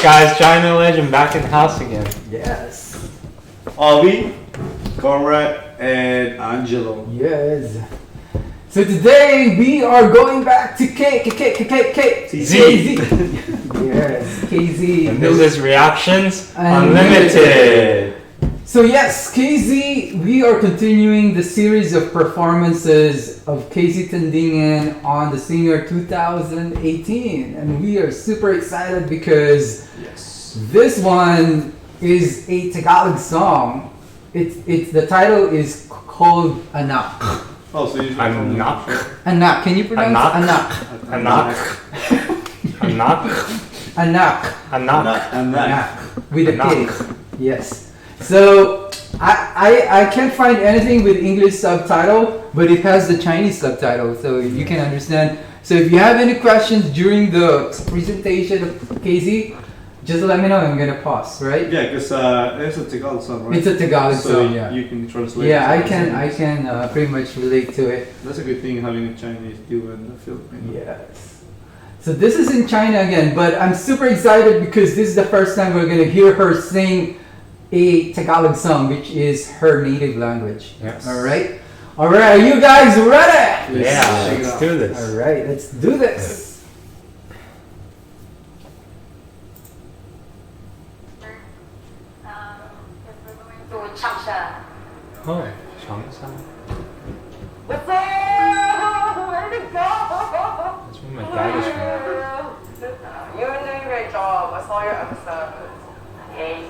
guys, China Legend back in the house again. Yes. Avi, Conrad, and Angelo. Yes. So today we are going back to KZ. Yes, KZ. And this is Reactions Unlimited. So yes, KZ, we are continuing the series of performances of KZ Tandingan on the Singer 2018. And we are super excited because this one is a Tagalog song. It's the title is called Anak. Oh, so you Anak. Anak. Can you pronounce Anak? Anak. Anak. Anak. Anak. Anak. With a K. Yes. So I can't find anything with English subtitle, but it has the Chinese subtitle, so you can understand. So if you have any questions during the presentation of KZ, just let me know. I'm gonna pause, right? Yeah, because it's a Tagalog song, right? It's a Tagalog song, yeah. You can translate. Yeah, I can pretty much relate to it. That's a good thing having a Chinese duo in the Philippines. Yes. So this is in China again, but I'm super excited because this is the first time we're gonna hear her sing a Tagalog song, which is her native language. Yes. All right. Are you guys ready? Yeah, let's do this. All right, let's do this. Oh, Changsha. What's up? Where did it go? That's where my dad is from. You've been doing a great job. I saw your episodes. Yay.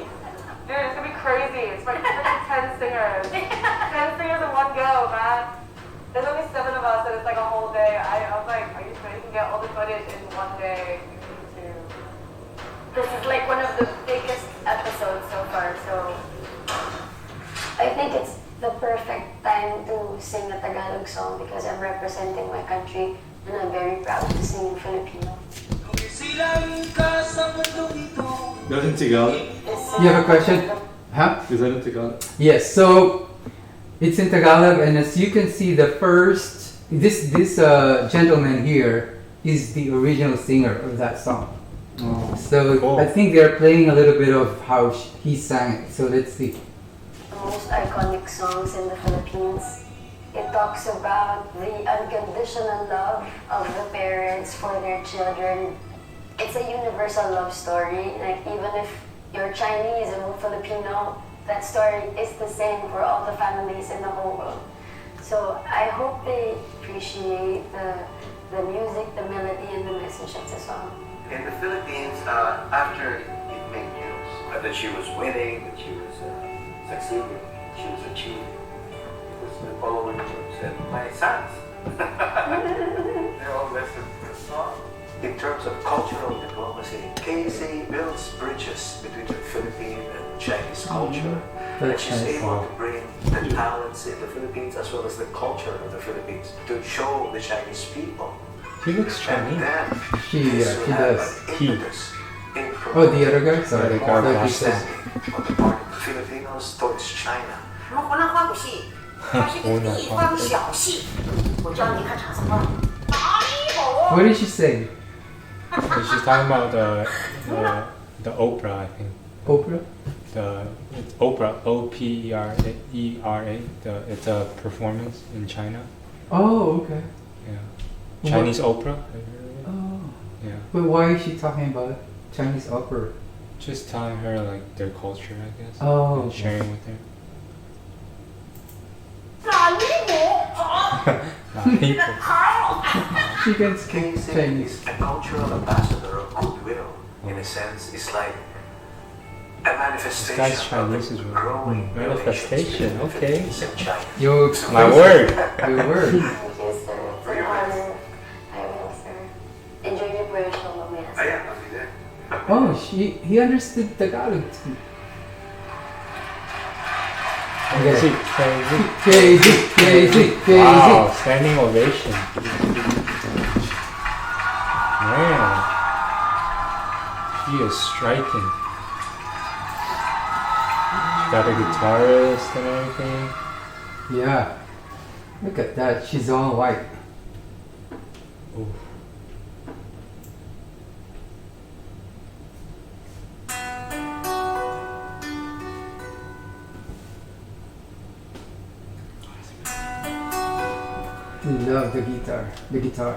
Dude, it's gonna be crazy. It's like freaking 10 singers. 10 singers in one go, man. There's only 7 of us and it's like a whole day. I was like, are you sure you can get all the footage in one day? You need to. This is like one of the biggest episodes so far, so I think it's the perfect time to sing a Tagalog song because I'm representing my country and I'm very proud to sing in Filipino. That's in Tagalog? You have a question? Huh? Is that in Tagalog? Yes. So it's in Tagalog, and as you can see, the first this gentleman here is the original singer of that song. Oh. So Cool. I think they're playing a little bit of how he sang it. So let's see. The most iconic songs in the Philippines. It talks about the unconditional love of the parents for their children. It's a universal love story. Like even if you're Chinese and Filipino, that story is the same for all the families in the whole world. So I hope they appreciate the music, the melody, and the message of the song. In the Philippines, after it made news that she was winning, that she was succeeding, she was achieving, it was the following news, and my sons, they all listened to the song. In terms of cultural diplomacy, KZ builds bridges between the Philippine and Chinese culture. And she's able to bring the talents in the Philippines as well as the culture of the Philippines to show the Chinese people. He looks And Chinese. then She this will have does. an He. impetus in Oh, the other guy. Sorry, The other guy like you was said. on the part of the Filipinos towards China. 如果湖南话不戏，它是个地方小戏。我教你看长什么？哪里有？ What did she say? She's talking about the opera, I think. Oprah? It's opera, Opera. It's a performance in China. Oh, okay. Yeah. Chinese opera. Have you heard of it? Oh. Yeah. But why is she talking about Chinese opera? Just telling her like their culture, I guess. Oh, And okay. sharing with her. 哪里有？好， People. 好。 She can speak KZ Chinese. is a cultural ambassador of goodwill. In a sense, it's like a This guy's manifestation of Chinese is the really growing manifestation. relations between the Okay. Philippines and China. Your My word. Your word. Thank you, sir. It's an honor. I will, sir. Enjoy your prayer show, mamaya, Ah, sir. yeah, I'll be there. Oh, he understood Tagalog too. Crazy, KZ. Wow, standing ovation. Man, she is striking. She got a guitarist and everything. Yeah. Look at that. She's all white. Oof. Love the guitar. The guitar.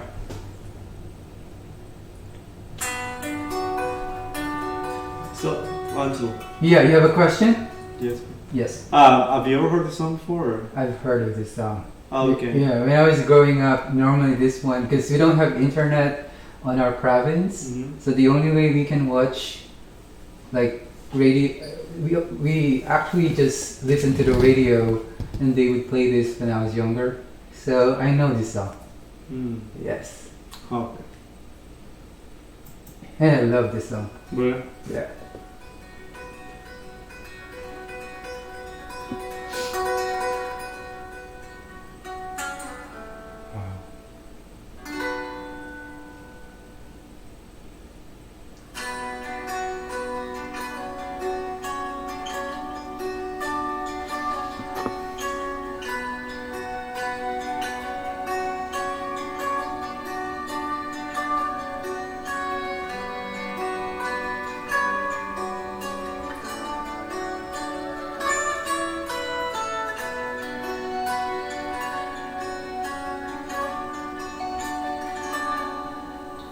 So, Anto, Yeah, you have a question? yes. Yes, Have you ever heard the song before? Or? I've heard of this song. Oh, okay. Yeah, when I was growing up, normally this one, because we don't have internet on our province, Mhm. so the only way we can watch, like, radio, we actually just listen to the radio, and they would play this when I was younger. So I know this song. Mm. Yes, Okay. and I love this song. Well, Yeah. Wow.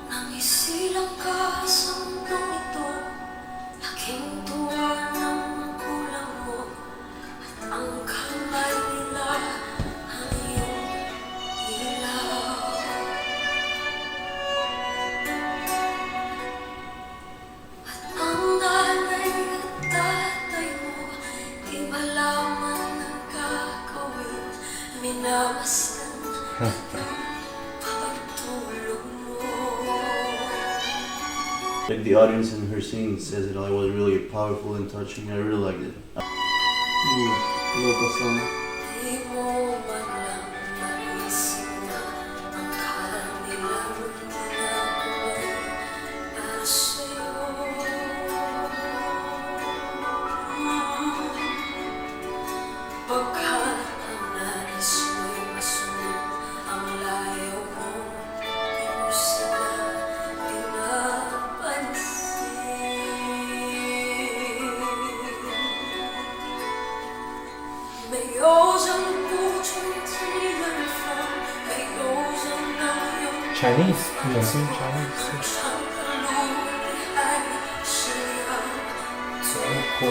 Nang isilang ka sa mundong ito, laking tuwa ng magulang mo, at ang kamay nila ang iyong ilaw. At ang nanay at tatay mo, di malaman ang gagawin, minamasdan at pagtulong mo. Like the audience in her singing says it all. It was really powerful and touching. I really liked it. love the song. Di mo man lang naisip na ang kanilang ginagawa'y para sa'yo. Pagkat ang nais mo'y masunod ang layo mo, di mo sila pinapansin. 没有人不出自远方，没有人能拥有 Chinese? You sing Chinese? 长的路你还是要走过。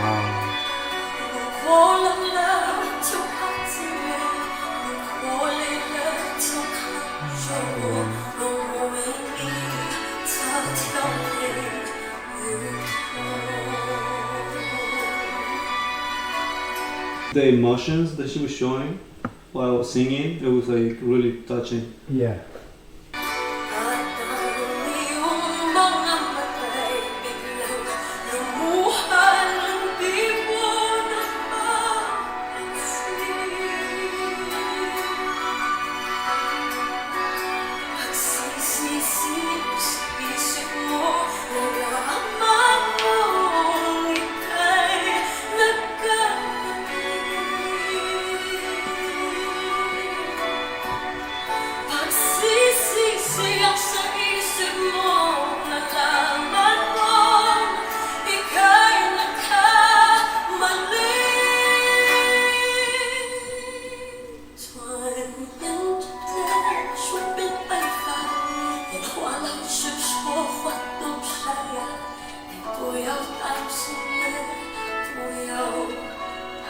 Wow. 如果冷了就靠近我，如果累了就靠着我，让我为你这条路与途。 The emotions that she was showing while singing, it was like really touching. Yeah. 当你拥抱那么太冰冷，如木寒冷逼我的安静。Pagsisisi sa isip mo na naman mong ika'y nagkamali. Pagsisisi ang sa isip mo na laman mong ika'y nagkamali. 转眼之间，说变白发，年华老去，说话都沙哑。你不要担心了，不要害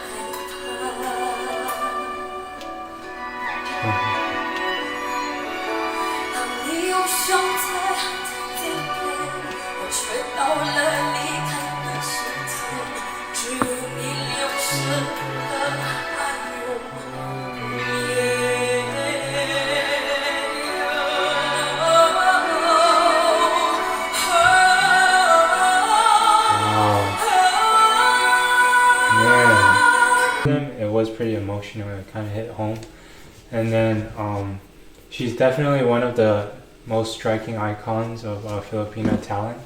怕。当你又想在天边，我却到了离开的时间，只有你留下的爱永Man. It was pretty emotional. It kind of hit home. And then she's definitely one of the most striking icons of Filipino talent.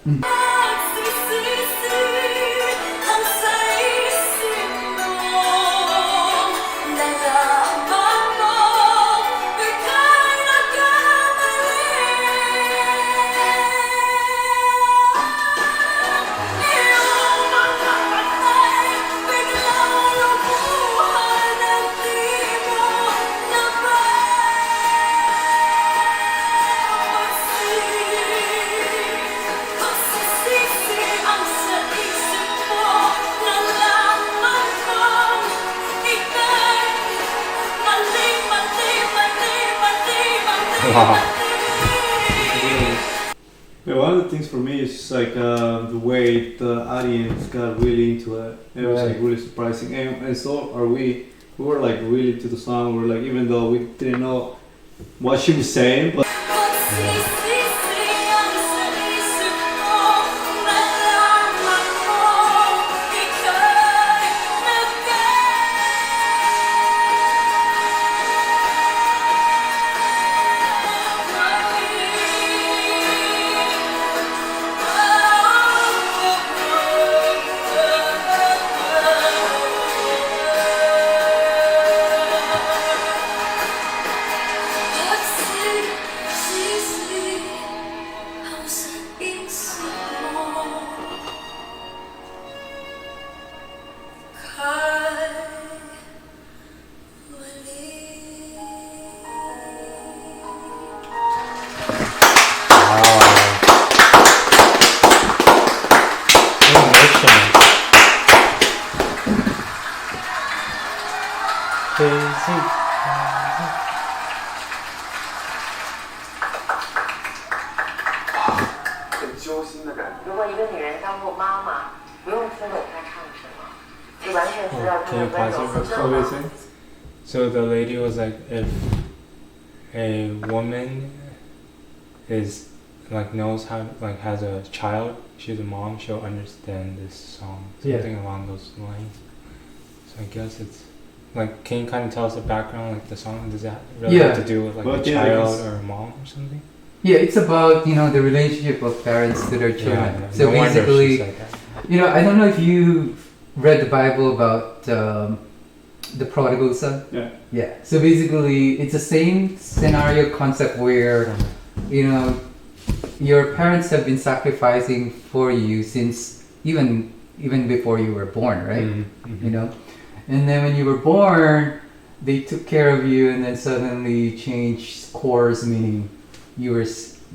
Yeah, one of the things for me is just like the way the audience got really into it. It was like really surprising, and so are we. We were like really into the song. We were like, even though we didn't know what she was saying, but Crazy. 很揪心的感觉。如果一个女人当过妈妈，不用听懂她唱什么，就完全知道她 Can 的 you 温 pause 柔 it 和 for 热 a 闹。 second? So the lady was like, if a woman is like knows how like has a child, she's a mom, she'll understand this song. Something along those lines. So I guess it's like, can you kind of tell us the background, like the song? Does that really have to do with like Well, a yeah, child or a mom or something? Yeah, it's about, you know, the relationship of parents to their children. Yeah, So no wonder basically, she's like that. you know, I don't know if you read the Bible about the prodigal son. Yeah. Yeah. So basically, it's the same scenario concept where, you know, your parents have been sacrificing for you since even before you were born, right? Mm-hmm. You know, and then when you were born, they took care of you, and then suddenly changed course, meaning you were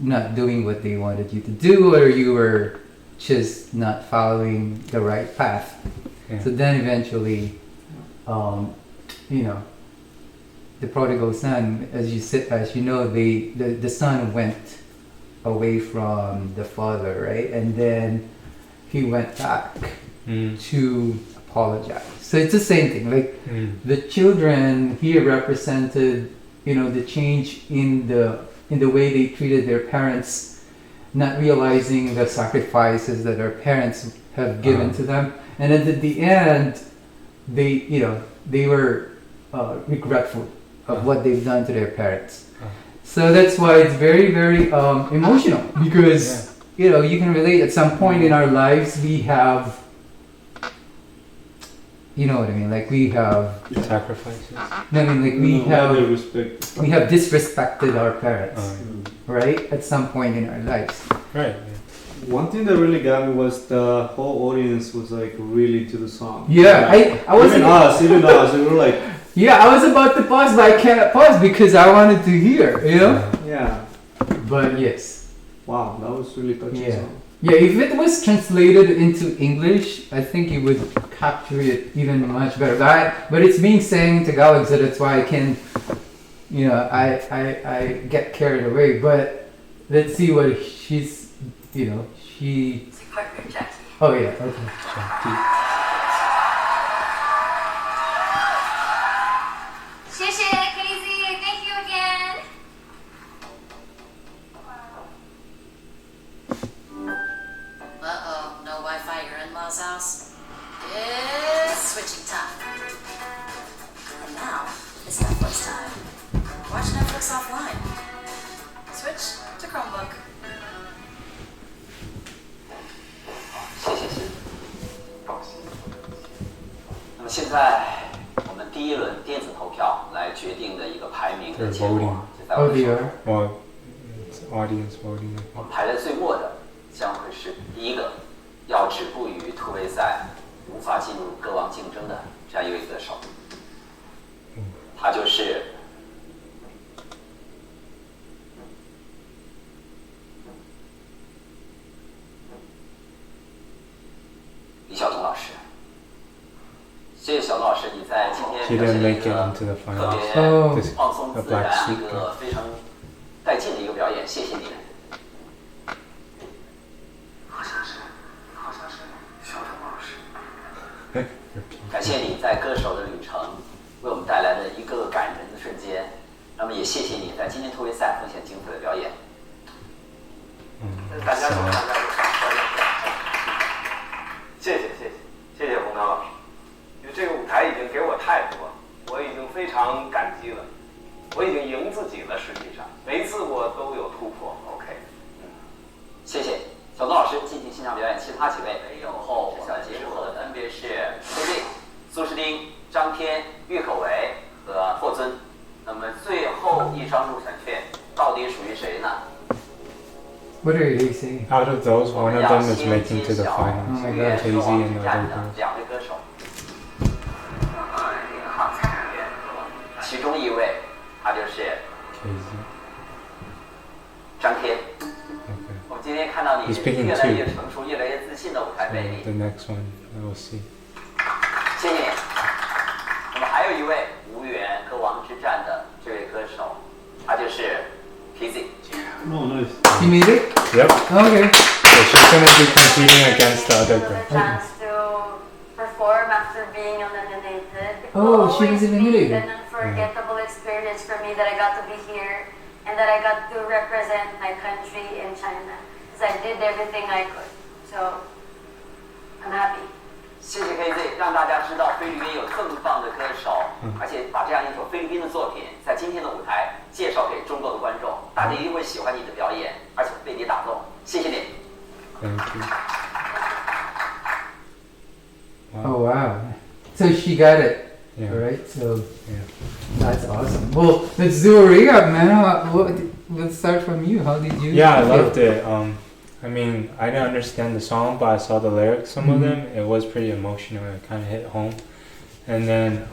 not doing what they wanted you to do, or you were just not following the right path. Yeah. So then eventually, you know, the prodigal son, as you know, the son went away from the father, right? And then he went back to apologize. So it's the same thing. Like the children here represented, you know, the change in the way they treated their parents, not realizing the sacrifices that their parents have given to them, and then at the end, they were regretful of what they've done to their parents. So that's why it's very, very emotional, because you know, you can relate. At some point in our lives, we have, you know what I mean, like we have sacrifices. No, I mean, like we have disrespected our parents, right? At some point in our lives. Right. one thing that really got me was the whole audience was like really into the song. Yeah, I wasn't. Even us, we were like. Yeah, I was about to pause, but I can't pause because I wanted to hear, you know? Yeah. But yes. Wow, that was really touching song. Yeah, if it was translated into English, I think it would capture it even much better. But it's being sang in Tagalog, so that's why I can, you know, I get carried away. But let's see what she's, you know, she. It's a partner, Jackie. Oh yeah, okay. Jackie. 谢谢 KZ, thank you again. Uh-oh, no Wi-Fi at your in-laws' house? It's switching time. And now, it's Netflix time. Watch Netflix offline. Switch to Chromebook. 谢谢，放心。那么现在我们第一轮电子投票来决定的一个排名的结果，就在我的手中。Well, it's audience voting. 我们排在最末的将会是第一个要止步于突围赛、无法进入歌王竞争的这样一位歌手，他就是李晓彤老师。谢谢小东老师，你在今天表现了一个特别放松自然、一个非常带谢谢你。感谢你在歌手的旅程为我们带来的一个个感人的瞬间，那么也谢谢你在今天突围赛奉献精彩的表演。大家好，谢谢洪涛老师，因为这个舞台已经给我太多了，我已经非常感激了，我已经赢自己了。实际上，每一次我都有突破。OK， 谢谢小东老师进行现场表演，其他几位没有后小节目的分别是 KZ、苏诗丁、张天、郁可唯和霍尊。那么最后一张入场券到底属于谁呢？ What are you saying? Out of those, one of them is making to the finals. Oh my God. KZ and the other girls. 两位歌手，其中一位他就是张天。我们今天看到你越来越成熟、越来越自信的舞台魅力。 The next one, we will see. 谢谢你。那么还有一位无缘歌王之战的这位歌手，他就是 KZ。 No, nice. You made it? Yep. Okay. So she's gonna be competing against the other girl. The chance to perform after being eliminated. Oh, she was Always be eliminated. an unforgettable experience for me that I got to be here and that I got to represent my country in China. Because I did everything I could. So I'm happy. 谢谢 KZ， 让大家知道菲律宾有这么棒的歌手，而且把这样一首菲律宾的作品在今天的舞台介绍给中国的观众，大家一定会喜欢你的表演，而且被你打动。谢谢你。 Thank you. Oh wow. So she got it. Yeah. Right? So Yeah. that's awesome. Well, let's do a recap, man. Let's start from you. How did you? Yeah, I feel? loved it. I mean, I didn't understand the song, but I saw the lyrics. Some of them, it was pretty emotional. It kind of hit home. And then,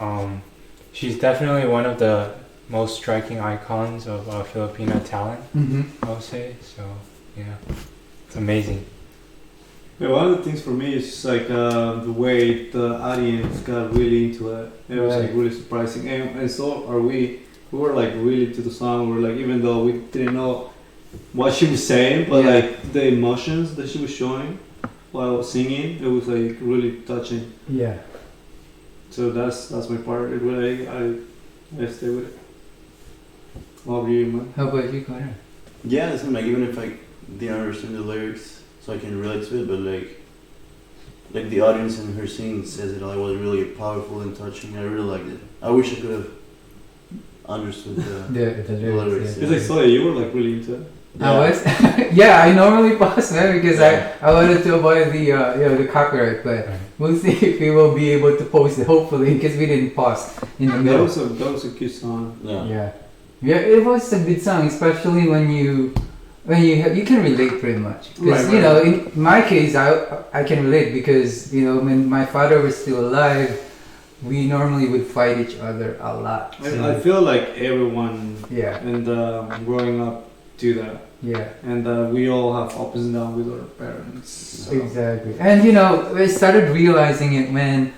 she's definitely one of the most striking icons of Filipino talent, I would say. So, yeah, it's amazing. Yeah, one of the things for me is just like the way the audience got really into it. It was like really surprising, and so are we. We were like really to the song. We were like, even though we didn't know what she was saying, but like the emotions that she was showing while singing, it was like really touching. Yeah. So that's my part. It really I stay with it. How about you, man? How about you, Connor? Yeah, it's like even if I didn't understand the lyrics, so I can relate to it, but like the audience and her singing says it all. It was really powerful and touching. I really liked it. I wish I could have understood the lyrics. It's like, sorry, you were like really into it. Yeah. I was. Yeah, I normally pause, man, because I wanted to avoid the copyright, but we'll see if we will be able to post it. Hopefully, because we didn't pause in the middle. That was a good song. Yeah. It was a good song, especially when you can relate pretty much. Because you know, in my case, I can relate because you know when my father was still alive, we normally would fight each other a lot. So. I feel like everyone and growing up do that. Yeah. And we all have ups and downs with our parents. So. Exactly. And you know, I started realizing it when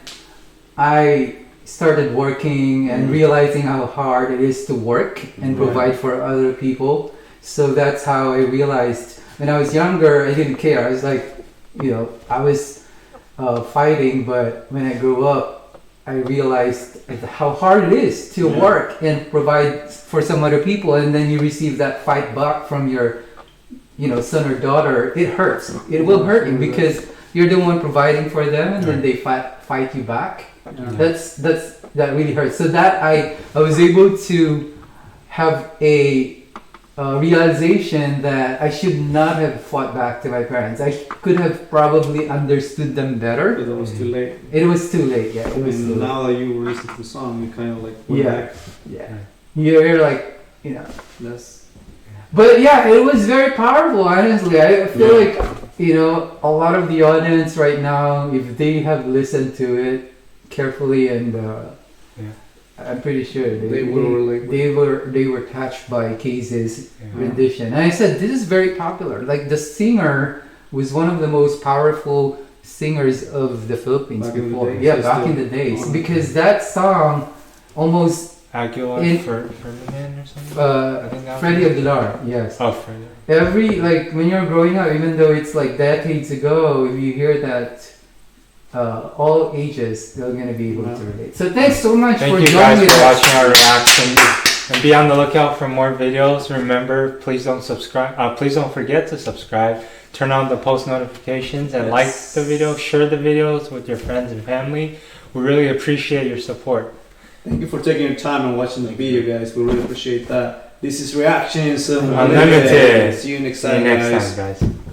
I started working and realizing how hard it is to work and provide for other people. So that's how I realized when I was younger, I didn't care. I was like, you know, I was fighting, but when I grew up, I realized how hard it is to work and provide for some other people, and then you receive that fight back from your, you know, son or daughter. It hurts. It will hurt you because you're the one providing for them, and then they fight you back. That really hurts. So that I was able to have a realization that I should not have fought back to my parents. I could have probably understood them better. But it was too late. It was too late. Yeah, it was too late. Now that you listen to the song, you kind of like went back. Yeah. You're like, you know. That's. But yeah, it was very powerful. Honestly, I feel like you know a lot of the audience right now, if they have listened to it carefully and. I'm pretty sure they were touched by KZ's rendition. And I said, this is very popular. Like the singer was one of the most powerful singers of the Philippines back before. Back in the days. Because that song almost Aguilar Ferdinand or something? I think that Freddie Aguilar, yes. Oh, Freddie. like when you're growing up, even though it's like decades ago, if you hear that, all ages they're gonna be able to relate. So thanks so much Thank for you joining guys for us. watching our reactions. And be on the lookout for more videos. Remember, please don't subscribe. Please don't forget to subscribe. Turn on the post notifications and like the video. Share the videos with your friends and family. We really appreciate your support. Thank you for taking your time and watching the video, guys. We really appreciate that. This is Reactions Unlimited. See you next See you time, next guys. time, guys.